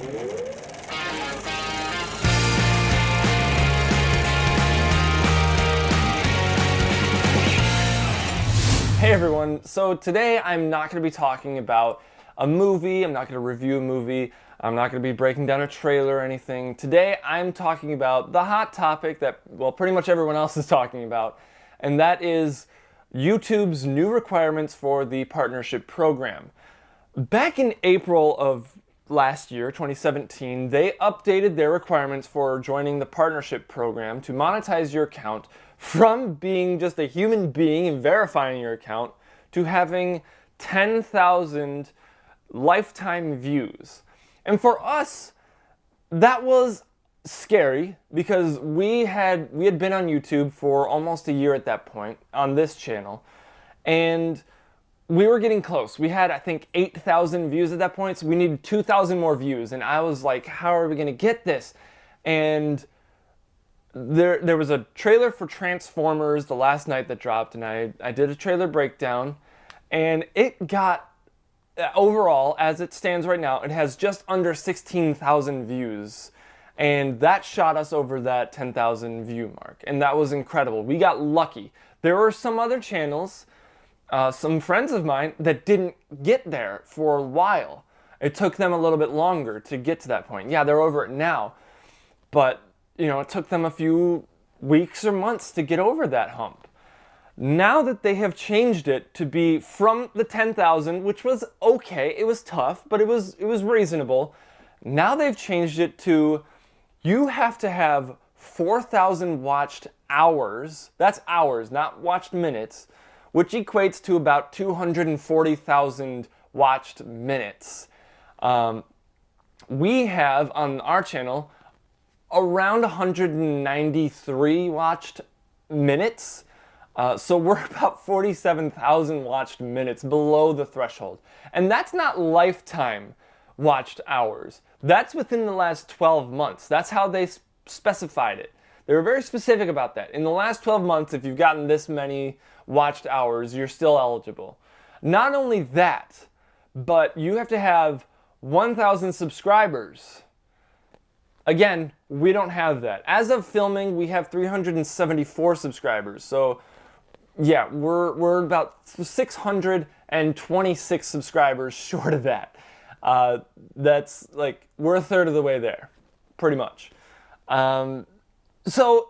Hey everyone, so today I'm not going to be talking about a movie, I'm not going to review a movie, I'm not going to be breaking down a trailer or anything. Today I'm talking about the hot topic that, well, pretty much everyone else is talking about, and that is YouTube's new requirements for the partnership program. Back in April of last year, 2017, they updated their requirements for joining the partnership program to monetize your account from being just a human being and verifying your account to having 10,000 lifetime views. And for us, that was scary because we had been on YouTube for almost a year at that point on this channel, and we were getting close. We had, I think, 8,000 views at that point, so we needed 2,000 more views, and I was like, how are we gonna get this? And there was a trailer for Transformers the last night that dropped, and I did a trailer breakdown, and it got, overall, as it stands right now, it has just under 16,000 views, and that shot us over that 10,000 view mark, and that was incredible. We got lucky. There were some other channels, some friends of mine, that didn't get there for a while. It took them a little bit longer to get to that point. Yeah, they're over it now, but you know, it took them a few weeks or months to get over that hump. Now that they have changed it to be from the 10,000, which was okay, it was tough, but it was reasonable. Now they've changed it to, you have to have 4,000 watched hours. That's hours, not watched minutes, which equates to about 240,000 watched minutes. We have on our channel around 193 watched minutes. So we're about 47,000 watched minutes below the threshold. And that's not lifetime watched hours. That's within the last 12 months. That's how they specified it. They were very specific about that. In the last 12 months, if you've gotten this many watched hours, you're still eligible. Not only that, but you have to have 1,000 subscribers. Again, we don't have that. As of filming, we have 374 subscribers. So yeah, we're about 626 subscribers short of that. That's like, we're a third of the way there, pretty much. So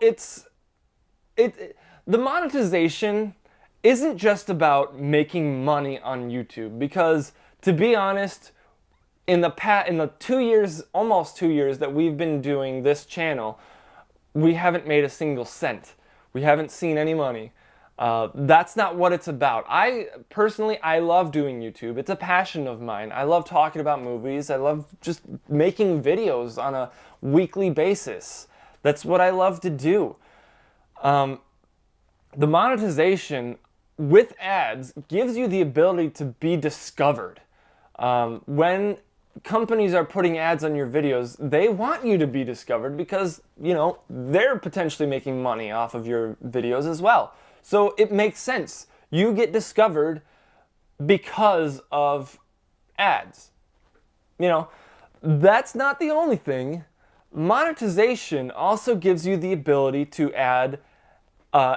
the monetization isn't just about making money on YouTube, because to be honest, in the 2 years, almost 2 years that we've been doing this channel, we haven't made a single cent. We haven't seen any money. That's not what it's about. Personally, I love doing YouTube. It's a passion of mine. I love talking about movies. I love just making videos on a weekly basis. That's what I love to do. The monetization with ads gives you the ability to be discovered. When companies are putting ads on your videos, they want you to be discovered because, you know, they're potentially making money off of your videos as well. So it makes sense. You get discovered because of ads. You know, that's not the only thing. Monetization also gives you the ability to add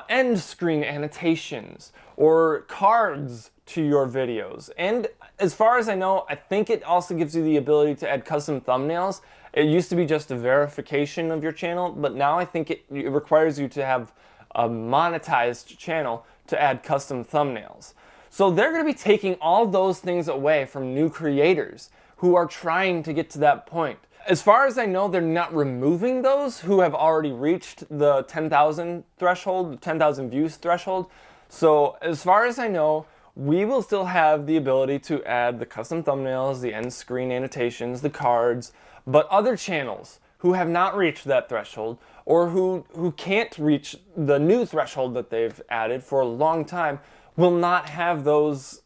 end screen annotations or cards to your videos. And as far as I know, I think it also gives you the ability to add custom thumbnails. It used to be just a verification of your channel, but now I think it requires you to have a monetized channel to add custom thumbnails. So they're going to be taking all those things away from new creators who are trying to get to that point. As far as I know, they're not removing those who have already reached the 10,000 threshold, the 10,000 views threshold. So as far as I know, we will still have the ability to add the custom thumbnails, the end screen annotations, the cards, but other channels who have not reached that threshold or who can't reach the new threshold that they've added for a long time will not have those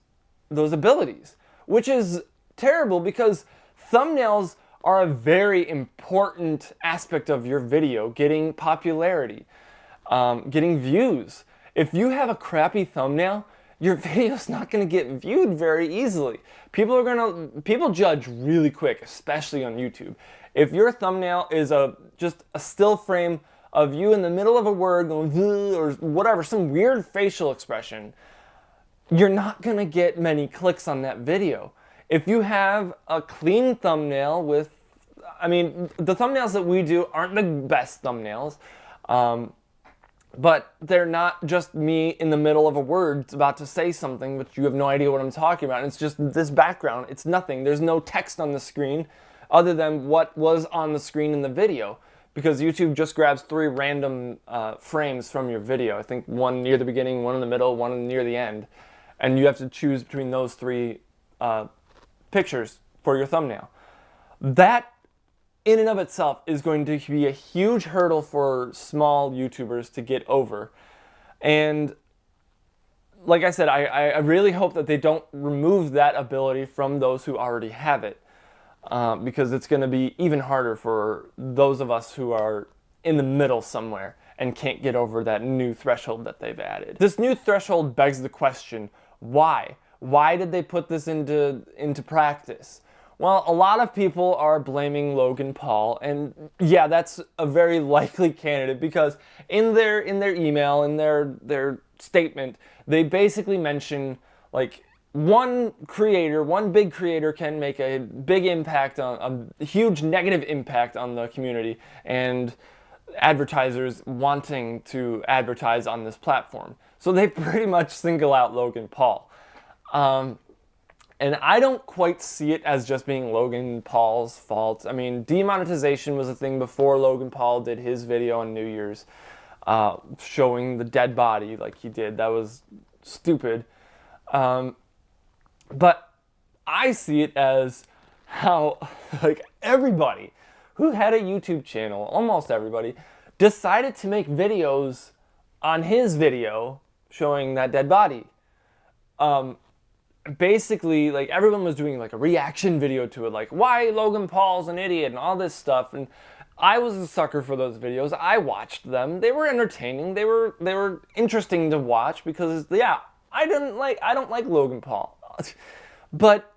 abilities, which is terrible because thumbnails are a very important aspect of your video, getting popularity, getting views. If you have a crappy thumbnail, your video's not going to get viewed very easily. People judge really quick, especially on YouTube. If your thumbnail is just a still frame of you in the middle of a word going or whatever, some weird facial expression, you're not going to get many clicks on that video. If you have a clean thumbnail with, I mean, the thumbnails that we do aren't the best thumbnails, but they're not just me in the middle of a word about to say something, but you have no idea what I'm talking about. And it's just this background. It's nothing. There's no text on the screen other than what was on the screen in the video, because YouTube just grabs 3 random frames from your video. I think one near the beginning, one in the middle, one near the end. And you have to choose between those 3 pictures for your thumbnail. That in and of itself is going to be a huge hurdle for small YouTubers to get over. And like I said, I really hope that they don't remove that ability from those who already have it, because it's going to be even harder for those of us who are in the middle somewhere and can't get over that new threshold that they've added. This new threshold begs the question, why? Why did they put this into practice? Well, a lot of people are blaming Logan Paul, and yeah, that's a very likely candidate, because in their email, in their statement, they basically mention like one big creator can make a big impact on a huge negative impact on the community and advertisers wanting to advertise on this platform. So they pretty much single out Logan Paul. And I don't quite see it as just being Logan Paul's fault. I mean, demonetization was a thing before Logan Paul did his video on New Year's, showing the dead body like he did. That was stupid. But I see it as how, like, everybody who had a YouTube channel, almost everybody, decided to make videos on his video showing that dead body. Basically, like, everyone was doing like a reaction video to it, like why Logan Paul's an idiot and all this stuff, and I was a sucker for those videos. I watched them. They were entertaining. They were interesting to watch because, yeah, I don't like Logan Paul. But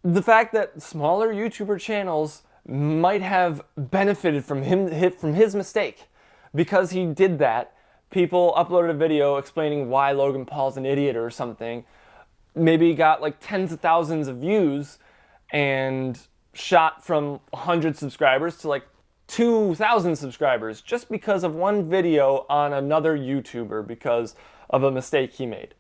the fact that smaller YouTuber channels might have benefited from his mistake, because he did that. People uploaded a video explaining why Logan Paul's an idiot or something, maybe got like tens of thousands of views and shot from 100 subscribers to like 2,000 subscribers just because of one video on another YouTuber because of a mistake he made.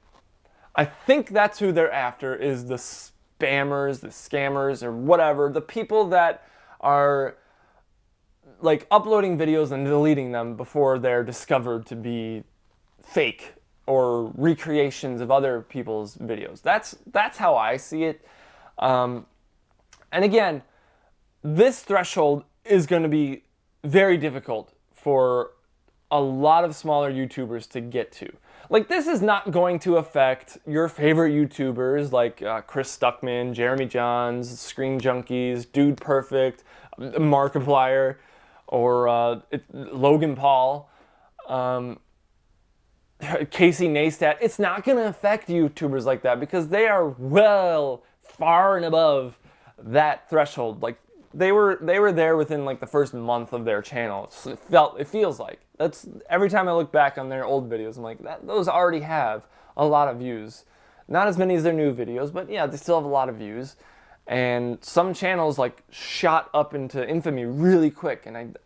I think that's who they're after, is the spammers, the scammers, or whatever, the people that are like uploading videos and deleting them before they're discovered to be fake or recreations of other people's videos. That's how I see it. And again, this threshold is going to be very difficult for a lot of smaller YouTubers to get to. Like, this is not going to affect your favorite YouTubers like Chris Stuckman, Jeremy Johns, Screen Junkies, Dude Perfect, Markiplier, or Logan Paul, Casey Neistat. It's not going to affect YouTubers like that because they are well far and above that threshold. Like, they were there within like the first month of their channel. It feels like. That's every time I look back on their old videos, I'm like, those already have a lot of views. Not as many as their new videos, but yeah, they still have a lot of views. And some channels like shot up into infamy really quick, and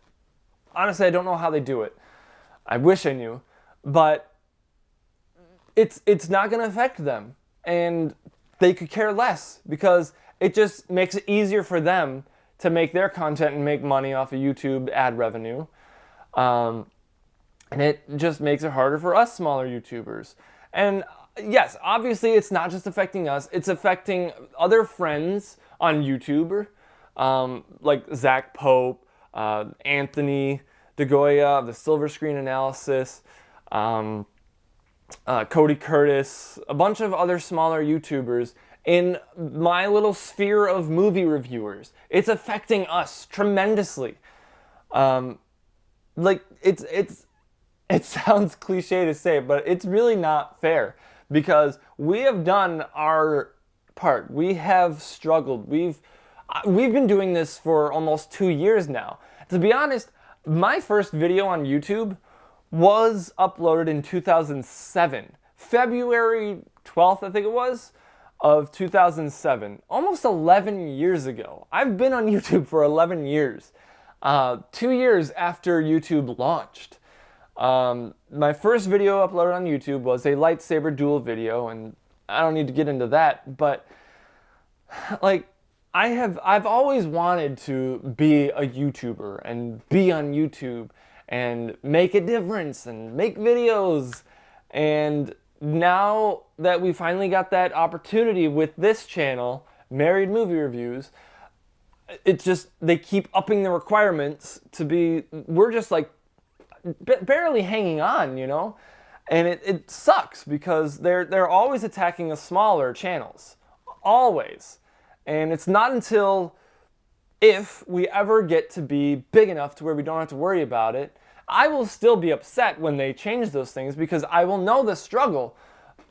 honestly I don't know how they do it. I wish I knew, but it's not going to affect them, and they could care less because it just makes it easier for them to make their content and make money off of YouTube ad revenue. And it just makes it harder for us smaller YouTubers. And yes, obviously it's not just affecting us, it's affecting other friends on YouTube, like Zach Pope, Anthony DeGoya of the Silver Screen Analysis, Cody Curtis, a bunch of other smaller YouTubers in my little sphere of movie reviewers. It's affecting us tremendously. Like, it sounds cliche to say, but it's really not fair because we have done our part. We have struggled. We've been doing this for almost 2 years now. To be honest, my first video on YouTube was uploaded in 2007. February 12th, I think it was, of 2007. Almost 11 years ago. I've been on YouTube for 11 years. 2 years after YouTube launched. My first video uploaded on YouTube was a lightsaber duel video, and I don't need to get into that, but like, I've always wanted to be a YouTuber and be on YouTube and make a difference and make videos. And now that we finally got that opportunity with this channel, Married Movie Reviews, it's just, they keep upping the requirements to be, we're just like barely hanging on, you know? And it sucks because they're always attacking the smaller channels. Always. And it's not until if we ever get to be big enough to where we don't have to worry about it, I will still be upset when they change those things because I will know the struggle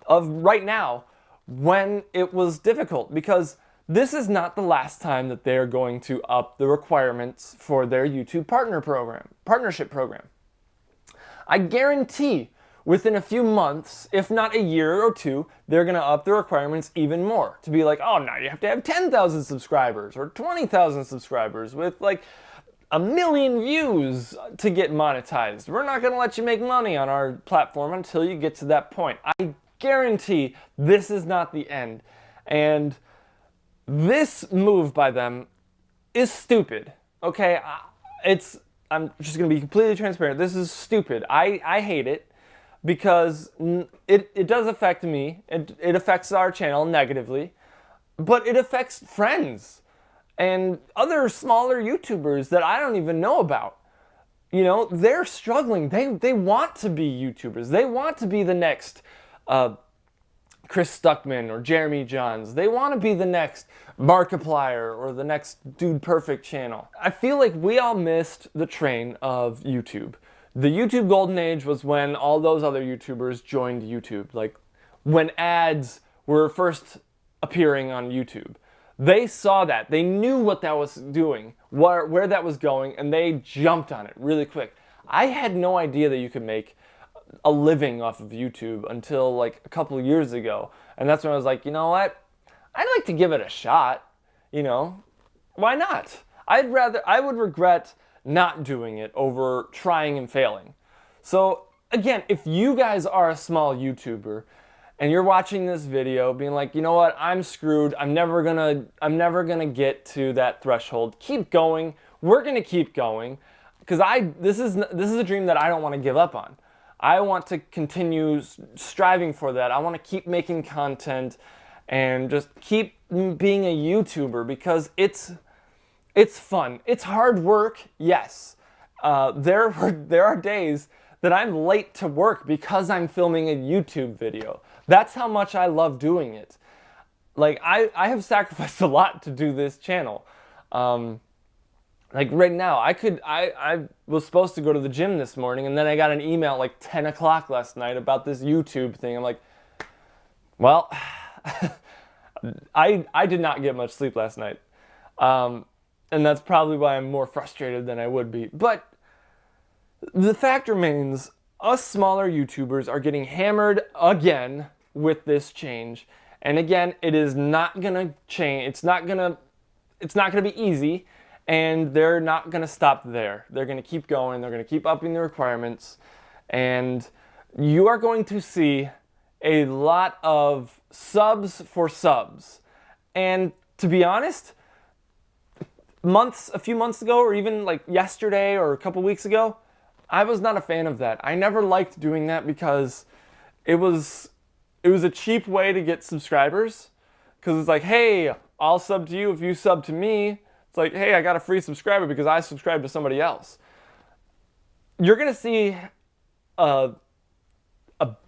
of right now when it was difficult, because this is not the last time that they're going to up the requirements for their YouTube partnership program. I guarantee within a few months, if not a year or two, they're going to up the requirements even more. To be like, oh, now you have to have 10,000 subscribers or 20,000 subscribers with like 1 million views to get monetized. We're not going to let you make money on our platform until you get to that point. I guarantee this is not the end. And this move by them is stupid. Okay? I'm just going to be completely transparent. This is stupid. I hate it. Because it does affect me, it affects our channel negatively, but it affects friends and other smaller YouTubers that I don't even know about. You know, they're struggling. They want to be YouTubers. They want to be the next Chris Stuckman or Jeremy Johns. They want to be the next Markiplier or the next Dude Perfect channel. I feel like we all missed the train of YouTube. The YouTube golden age was when all those other YouTubers joined YouTube. Like when ads were first appearing on YouTube. They saw that. They knew what that was doing, where that was going, and they jumped on it really quick. I had no idea that you could make a living off of YouTube until like a couple of years ago. And that's when I was like, you know what? I'd like to give it a shot. You know, why not? I would regret not doing it over trying and failing. So again, if you guys are a small YouTuber and you're watching this video being like, you know what, I'm screwed, I'm never gonna get to that threshold, keep going. We're gonna keep going because this is a dream that I don't want to give up on. I want to continue striving for that. I want to keep making content and just keep being a YouTuber because it's fun. It's hard work, yes. There are days that I'm late to work because I'm filming a YouTube video. That's how much I love doing it. Like, I have sacrificed a lot to do this channel. Like right now, I was supposed to go to the gym this morning, and then I got an email at like 10 o'clock last night about this YouTube thing. I'm like, well, I did not get much sleep last night. And that's probably why I'm more frustrated than I would be. But the fact remains, us smaller YouTubers are getting hammered again with this change. And again, it is not gonna change. It's not gonna be easy, and they're not gonna stop there. They're gonna keep going. They're gonna keep upping the requirements, and you are going to see a lot of subs for subs. And to be honest, a few months ago, or even like yesterday or a couple weeks ago, I was not a fan of that. I never liked doing that because it was a cheap way to get subscribers. Because it's like, hey, I'll sub to you if you sub to me. It's like, hey, I got a free subscriber because I subscribed to somebody else. You're gonna see a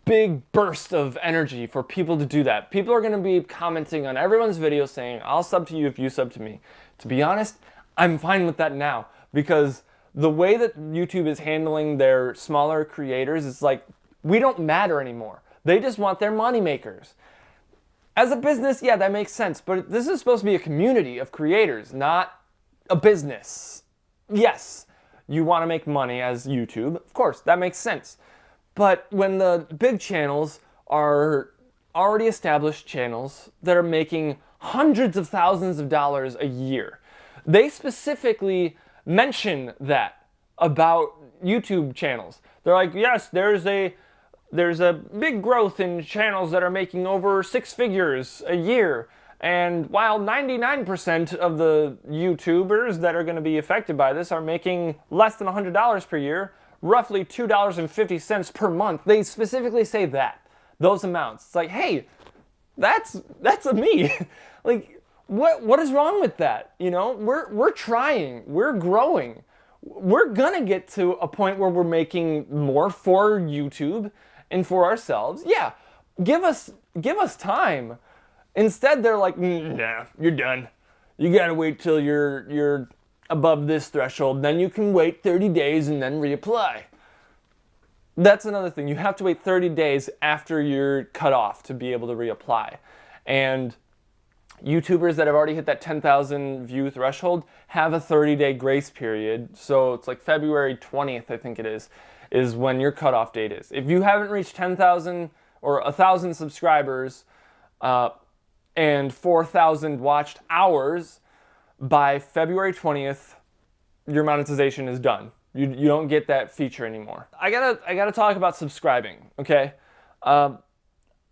big burst of energy for people to do that. People are gonna be commenting on everyone's video saying, I'll sub to you if you sub to me. To be honest, I'm fine with that now because the way that YouTube is handling their smaller creators is like, we don't matter anymore. They just want their money makers. As a business, yeah, that makes sense, but this is supposed to be a community of creators, not a business. Yes, you want to make money as YouTube, of course, that makes sense. But when the big channels are already established channels that are making hundreds of thousands of dollars a year, they specifically mention that about YouTube channels. They're like, yes, there's a big growth in channels that are making over 6 figures a year. And while 99% of the YouTubers that are going to be affected by this are making less than $100 per year, roughly $2.50 per month, they specifically say that, those amounts. It's like, hey, that's a me. Like, what is wrong with that? You know, we're trying, we're growing. We're gonna get to a point where we're making more for YouTube and for ourselves. Yeah, give us time. Instead, they're like, nah, you're done. You gotta wait till you're above this threshold, then you can wait 30 days and then reapply. That's another thing. You have to wait 30 days after you're cut off to be able to reapply. And YouTubers that have already hit that 10,000 view threshold have a 30-day grace period. So it's like February 20th, I think it is when your cutoff date is. If you haven't reached 10,000 or 1,000 subscribers and 4,000 watched hours by February 20th, your monetization is done. You don't get that feature anymore. I gotta talk about subscribing, okay? I'm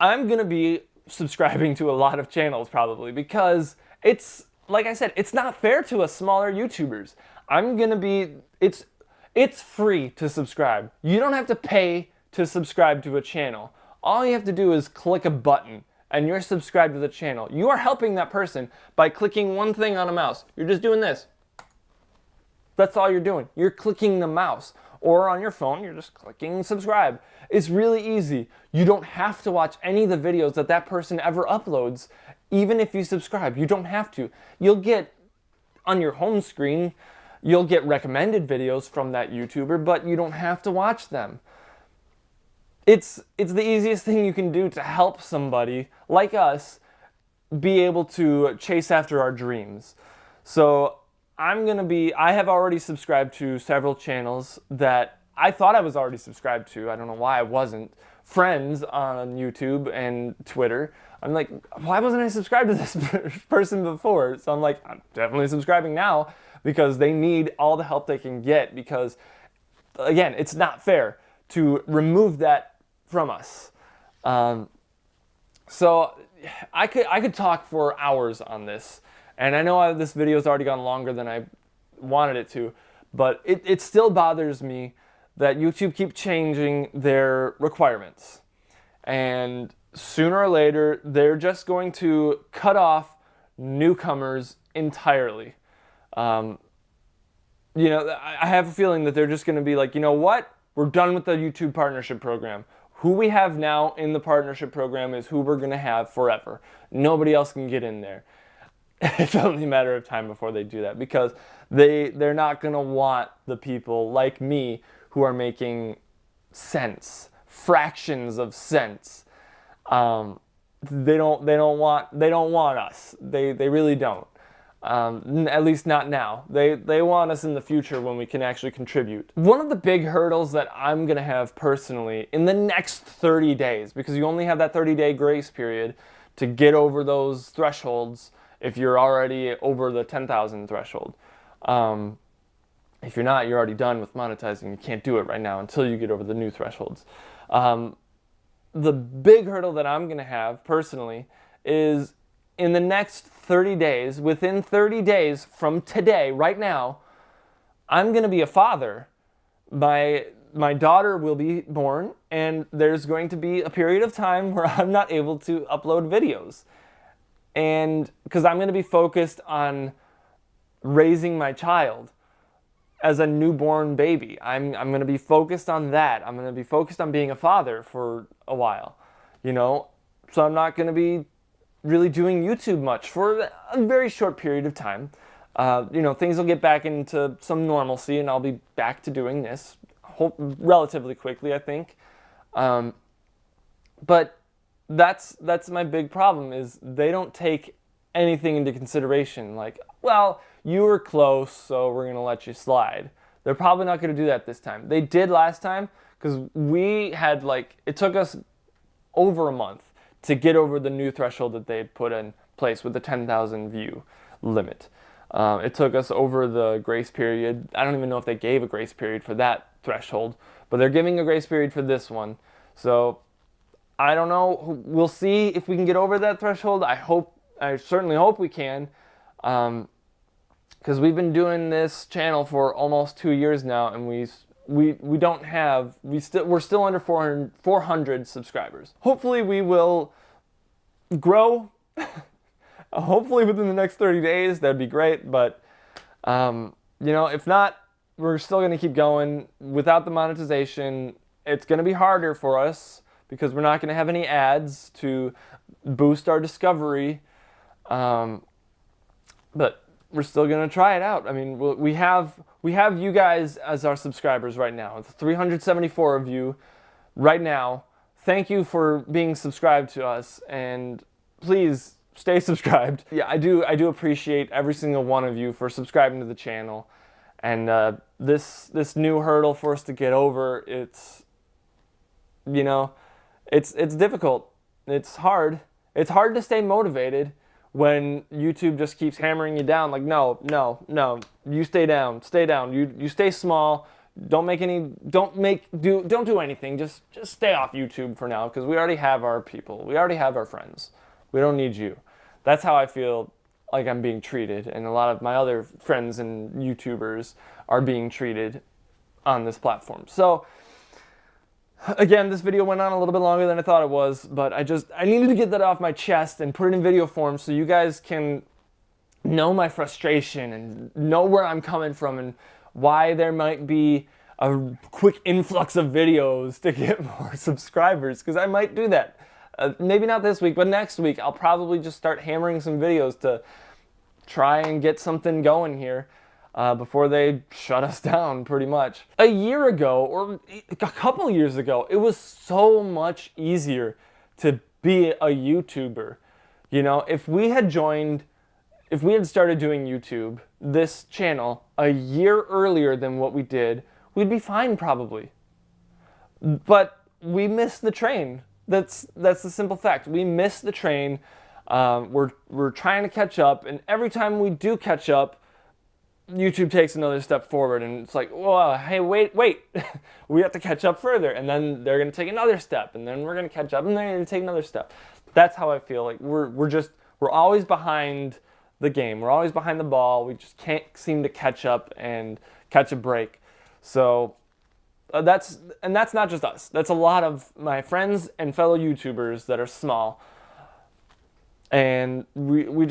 gonna be subscribing to a lot of channels probably because it's, like I said, it's not fair to us smaller YouTubers. It's free to subscribe. You don't have to pay to subscribe to a channel. All you have to do is click a button and you're subscribed to the channel. You are helping that person by clicking one thing on a mouse. You're just doing this. That's all you're doing. You're clicking the mouse. Or on your phone, you're just clicking subscribe. It's really easy. You don't have to watch any of the videos that person ever uploads, even if you subscribe. You don't have to. You'll get, on your home screen, you'll get recommended videos from that YouTuber, but you don't have to watch them. It's the easiest thing you can do to help somebody like us be able to chase after our dreams. So I have already subscribed to several channels that I thought I was already subscribed to. I don't know why I wasn't. Friends on YouTube and Twitter. I'm like, why wasn't I subscribed to this person before? So I'm like, I'm definitely subscribing now because they need all the help they can get because, again, it's not fair to remove that from us. So I could talk for hours on this. And I know this video's already gone longer than I wanted it to, but it still bothers me that YouTube keep changing their requirements. And sooner or later, they're just going to cut off newcomers entirely. You know, I have a feeling that they're just going to be like, you know what? We're done with the YouTube partnership program. Who we have now in the partnership program is who we're going to have forever. Nobody else can get in there. It's only a matter of time before they do that because they're not going to want the people like me who are making cents, fractions of cents. They don't want us. They really don't. At least not now. They want us in the future when we can actually contribute. One of the big hurdles that I'm going to have personally in the next 30 days, because you only have that 30-day grace period to get over those thresholds if you're already over the 10,000 threshold. If you're not, you're already done with monetizing. You can't do it right now until you get over the new thresholds. The big hurdle that I'm going to have personally is in the next 30 days, within 30 days from today, right now, I'm going to be a father. My daughter will be born, and there's going to be a period of time where I'm not able to upload videos. And because I'm going to be focused on raising my child as a newborn baby. I'm going to be focused on that. I'm going to be focused on being a father for a while, you know. So I'm not going to be really doing YouTube much for a very short period of time. You know, things will get back into some normalcy and I'll be back to doing this relatively quickly, I think. But that's my big problem, is they don't take anything into consideration. Like, well, you were close, so we're gonna let you slide. They're probably not gonna do that this time. They did last time, because we had, like, it took us over a month to get over the new threshold that they had put in place with the 10,000 view limit. It took us over the grace period. I don't even know if they gave a grace period for that threshold, but they're giving a grace period for this one. So I don't know. We'll see if we can get over that threshold. I certainly hope we can, because we've been doing this channel for almost 2 years now, and we're still under 400 subscribers. Hopefully we will grow. Hopefully within the next 30 days, that'd be great. But you know, if not, we're still going to keep going. Without the monetization, it's going to be harder for us, because we're not going to have any ads to boost our discovery. But we're still going to try it out. I mean, we have you guys as our subscribers right now. It's 374 of you right now. Thank you for being subscribed to us, and please stay subscribed. Yeah, I do appreciate every single one of you for subscribing to the channel. And this new hurdle for us to get over, it's, you know, it's difficult. It's hard. It's hard to stay motivated when YouTube just keeps hammering you down, like, no, you stay down, you stay small, don't do anything, just stay off YouTube for now, because we already have our people, we already have our friends, we don't need you. That's how I feel like I'm being treated, and a lot of my other friends and YouTubers are being treated on this platform. So again, this video went on a little bit longer than I thought it was, but I needed to get that off my chest and put it in video form so you guys can know my frustration and know where I'm coming from and why there might be a quick influx of videos to get more subscribers, because I might do that. Maybe not this week, but next week I'll probably just start hammering some videos to try and get something going here. Before they shut us down, pretty much. A year ago, or a couple years ago, it was so much easier to be a YouTuber. You know, if we had started doing YouTube, this channel, a year earlier than what we did, we'd be fine probably. But we missed the train. That's the simple fact. We missed the train. We're trying to catch up, and every time we do catch up, YouTube takes another step forward, and it's like, whoa, hey, wait, we have to catch up further, and then they're going to take another step, and then we're going to catch up, and they're going to take another step. That's how I feel. Like we're always behind the game. We're always behind the ball. We just can't seem to catch up and catch a break. So that's not just us. That's a lot of my friends and fellow YouTubers that are small, and we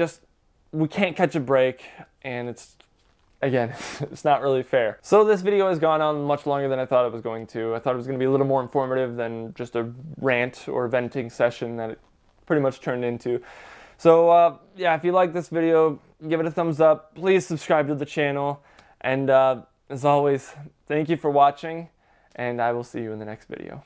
can't catch a break, and again, it's not really fair. So this video has gone on much longer than I thought it was going to. I thought it was going to be a little more informative than just a rant or venting session that it pretty much turned into. So yeah, if you like this video, give it a thumbs up. Please subscribe to the channel. And as always, thank you for watching, and I will see you in the next video.